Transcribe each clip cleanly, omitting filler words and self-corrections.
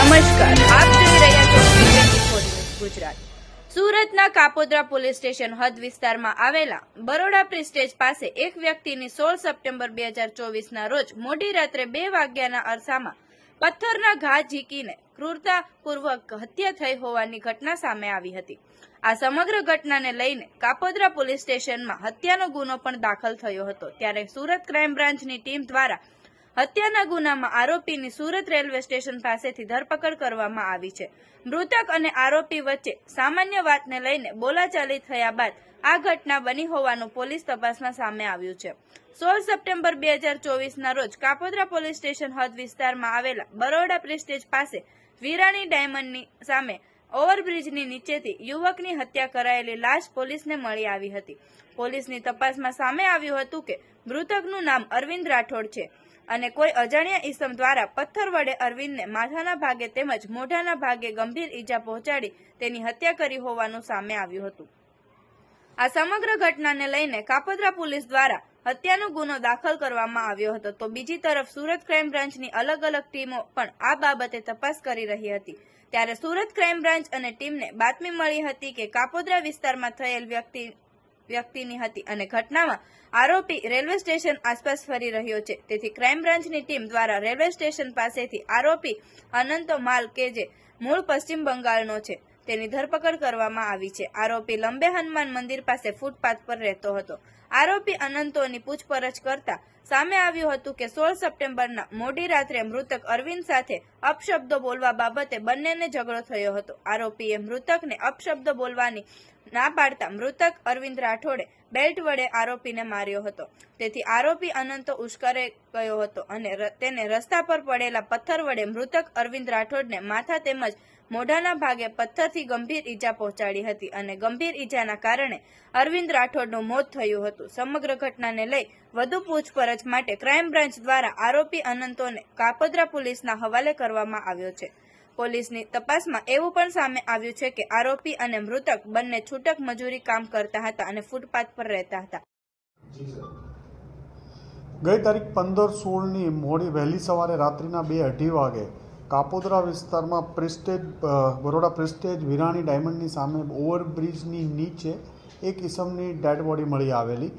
નમસ્કાર, આપ જોઈ રહ્યા છો T24 ન્યૂઝ ગુજરાત। સુરતના કાપોદ્રા પોલીસ સ્ટેશન હદ વિસ્તારમાં આવેલા બરોડા પ્રેસ્ટેજ પાસે એક વ્યક્તિની 16 સપ્ટેમ્બર 2024ના રોજ મોડી રાત્રે 2 વાગ્યાના અરસામાં પથ્થરના ઘા ઝીકીને ક્રૂરતાપૂર્વક હત્યા થઈ હોવાની ઘટના સામે આવી હતી। આ સમગ્ર ઘટનાને લઈને કાપોદ્રા પોલીસ સ્ટેશનમાં હત્યાનો ગુનો પણ દાખલ થયો હતો। ત્યારે સુરત ક્રાઇમ બ્રાન્ચની ટીમ દ્વારા હત્યાના ગુનામાં આરોપીની સુરત રેલવે સ્ટેશન પાસેથી ધરપકડ કરવામાં આવી છે। મૃતક અને આરોપી વચ્ચે સામાન્ય વાતને લઈને બોલાચાલી થયા બાદ આ ઘટના બની હોવાનું પોલીસ તપાસમાં સામે આવ્યું છે। 16 સપ્ટેમ્બર 2024ના રોજ કાપોદ્રા પોલીસ સ્ટેશન હદ વિસ્તારમાં આવેલા બરોડા પ્રેસ્ટેજ પાસે વીરાણી ડાયમંડની સામે ઓવરબ્રિજની નીચેથી યુવકની હત્યા કરાયેલી લાશ પોલીસને મળી આવી હતી। પોલીસની તપાસમાં સામે આવ્યું હતું કે મૃતકનું નામ અરવિંદ રાઠોડ છે અને કોઈ અજાણ્યા ઈસમ દ્વારા પથ્થર વડે અરવિંદને માથાના ભાગે તેમજ મોઢાના ભાગે ગંભીર ઈજા પહોંચાડી તેની હત્યા કરી હોવાનું સામે આવ્યું હતું। આ સમગ્ર ઘટનાને લઈને કાપોદ્રા પોલીસ દ્વારા હત્યાનો ગુનો દાખલ કરવામાં આવ્યો હતો, તો બીજી તરફ સુરત ક્રાઇમ બ્રાન્ચની અલગ અલગ ટીમો પણ આ બાબતે તપાસ કરી રહી હતી। ત્યારે સુરત ક્રાઇમ બ્રાન્ચ અને ટીમને બાતમી મળી હતી કે કાપોદ્રા વિસ્તારમાં થયેલ વ્યક્તિની હતી અને ઘટનામાં આરોપી રેલવે સ્ટેશન આસપાસ ફરી રહ્યો છે। તેથી ક્રાઇમ બ્રાન્ચની ટીમ દ્વારા રેલવે સ્ટેશન પાસેથી આરોપી અનંતો માલ કે જે મૂળ પશ્ચિમ બંગાળનો છે તેની ધરપકડ કરવામાં આવી છે। આરોપી લંબે હનુમાન મંદિર પાસે ફૂટપાથ પર રહેતો હતો। આરોપી અનંતોની પૂછપરછ કરતા સામે આવ્યું હતું કે 16 સપ્ટેમ્બરના મોડી રાત્રે મૃતક અરવિંદ સાથે અપશબ્દો બોલવા બાબતે બંનેને ઝઘડો થયો હતો। આરોપીએ મૃતકને અપશબ્દો બોલવાની ના પાડતા મૃતક અરવિંદ રાઠોડે બેલ્ટ વડે આરોપીને માર્યો હતો। તેથી આરોપી અનંતો ઉશ્કેરાઈ ગયો હતો અને તેને રસ્તા પર પડેલા પથ્થર વડે મૃતક અરવિંદ રાઠોડને માથા તેમજ મોઢાના ભાગે પથ્થરથી ગંભીર ઈજા પહોંચાડી હતી અને ગંભીર ઈજાના કારણે અરવિંદ રાઠોડનું મોત થયું હતું। સમગ્ર ઘટનાને લઈ વધુ પૂછપરછ માટે ક્રાઇમ બ્રાન્ચ દ્વારા આરોપી અનંતોને કાપોદ્રા પોલીસના હવાલે કરવામાં આવ્યો છે। પોલીસની તપાસમાં એવું પણ સામે આવ્યું છે કે આરોપી અને મૃતક બંને છૂટક મજૂરી કામ કરતા હતા અને ફૂટપાથ પર રહેતા હતા। ગઈ તારીખ 15/16ની મોડી વહેલી સવારે રાત્રિના 2:30 વાગે કાપોદ્રા વિસ્તારમાં બરોડા પ્રેસ્ટેજ વીરાણી ડાયમંડની સામે ઓવરબ્રિજની નીચે એક ઈસમની ડેડ બોડી મળી આવેલી,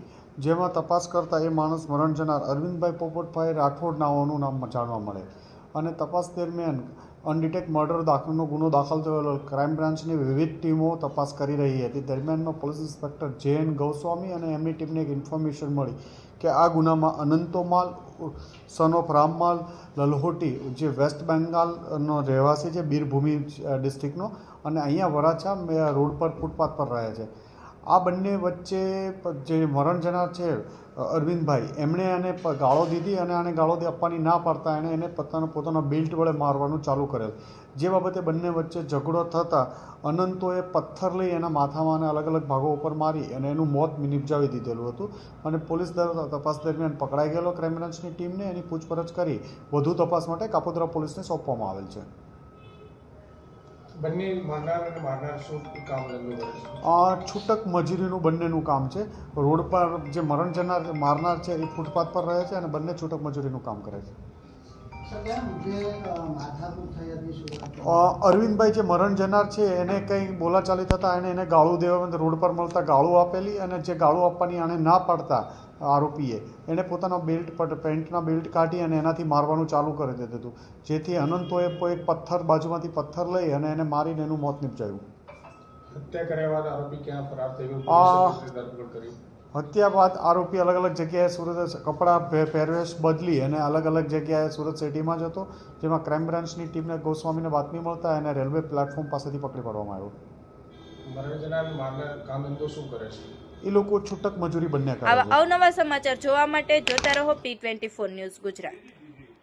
જેમાં તપાસ કરતાં એ માણસ મરણ જનાર અરવિંદભાઈ પોપટભાઈ રાઠોડ નાઓનું નામ જાણવા મળે અને તપાસ દરમિયાન અનડિટેક્ટ મર્ડરનો ગુનો દાખલ થયેલો ક્રાઇમ બ્રાન્ચની વિવિધ ટીમો તપાસ કરી રહી હતી। દરમિયાનમાં પોલીસ ઇન્સ્પેક્ટર જે.એન. ગૌસ્વામી અને એમની ટીમને એક ઇન્ફોર્મેશન મળી કે આ ગુનામાં અનંતોમાલ સન ઓફ રામમાલ લલહોટી જે વેસ્ટ બેંગાલનો રહેવાસી છે, બીરભૂમિ ડિસ્ટ્રિક્ટનો, અને અહીંયા વરાછા રોડ પર ફૂટપાથ પર રહે છે। આ બંને વચ્ચે જે મરણ જનાર છે અરવિંદભાઈ, એમણે એને ગાળો દીધી અને આને ગાળો આપવાની ના પાડતા એને પોતાના બેલ્ટ વડે મારવાનું ચાલુ કરેલ, જે બાબતે બંને વચ્ચે ઝઘડો થતાં અનંતોએ પથ્થર લઈ એના માથામાં અને અલગ અલગ ભાગો ઉપર મારી અને એનું મોત નિપજાવી દીધેલું હતું અને પોલીસ તપાસ દરમિયાન પકડાઈ ગયેલો ક્રાઇમ બ્રાન્ચની ટીમને એની પૂછપરછ કરી વધુ તપાસ માટે કાપોદ્રા પોલીસને સોંપવામાં આવેલ છે। બંને મારનાર અને મારનાર શું કામ છૂટક મજૂરીનું બંનેનું કામ છે। રોડ પર જે મરણ જનાર મારનાર છે એ ફૂટપાથ પર રહે છે અને બંને છૂટક મજૂરીનું કામ કરે છે। અરવિંદભાઈ જે મરણ જનાર છે એને કંઈ બોલાચાલી થતાં એને ગાળું દેવા રોડ પર મળતા ગાળું આપેલી અને જે ગાળું આપવાની આને ના પાડતા આરોપીએ એને પોતાના પેન્ટના બેલ્ટ કાઢી અને એનાથી મારવાનું ચાલુ કરી દીધું હતું, જેથી અનંતોએ એક પથ્થર બાજુમાંથી પથ્થર લઈ અને એને મારીને એનું મોત નિપજાયું। હત્યા કર્યા બાદ આરોપી ક્યાં ફરાર થઈ ગયો? હત્યા બાદ આરોપી અલગ અલગ જગ્યાએ સુરત કપડાં પહેરવેશ બદલી અને અલગ અલગ જગ્યાએ સુરત સિટીમાં જ હતો, જેમાં ક્રાઇમ બ્રાન્ચની ટીમને ગોસ્વામીને બાતમી મળતા એને રેલવે પ્લેટફોર્મ પાસેથી પકડી પાડવામાં આવ્યો। મરણ જનાર મારનાર કામ ધંધો શું કરે છે? એ લોકો છૂટક મજૂરી બંને કરે છે। આવા અવનવા સમાચાર જોવા માટે જોતા રહો T24 ન્યૂઝ ગુજરાત।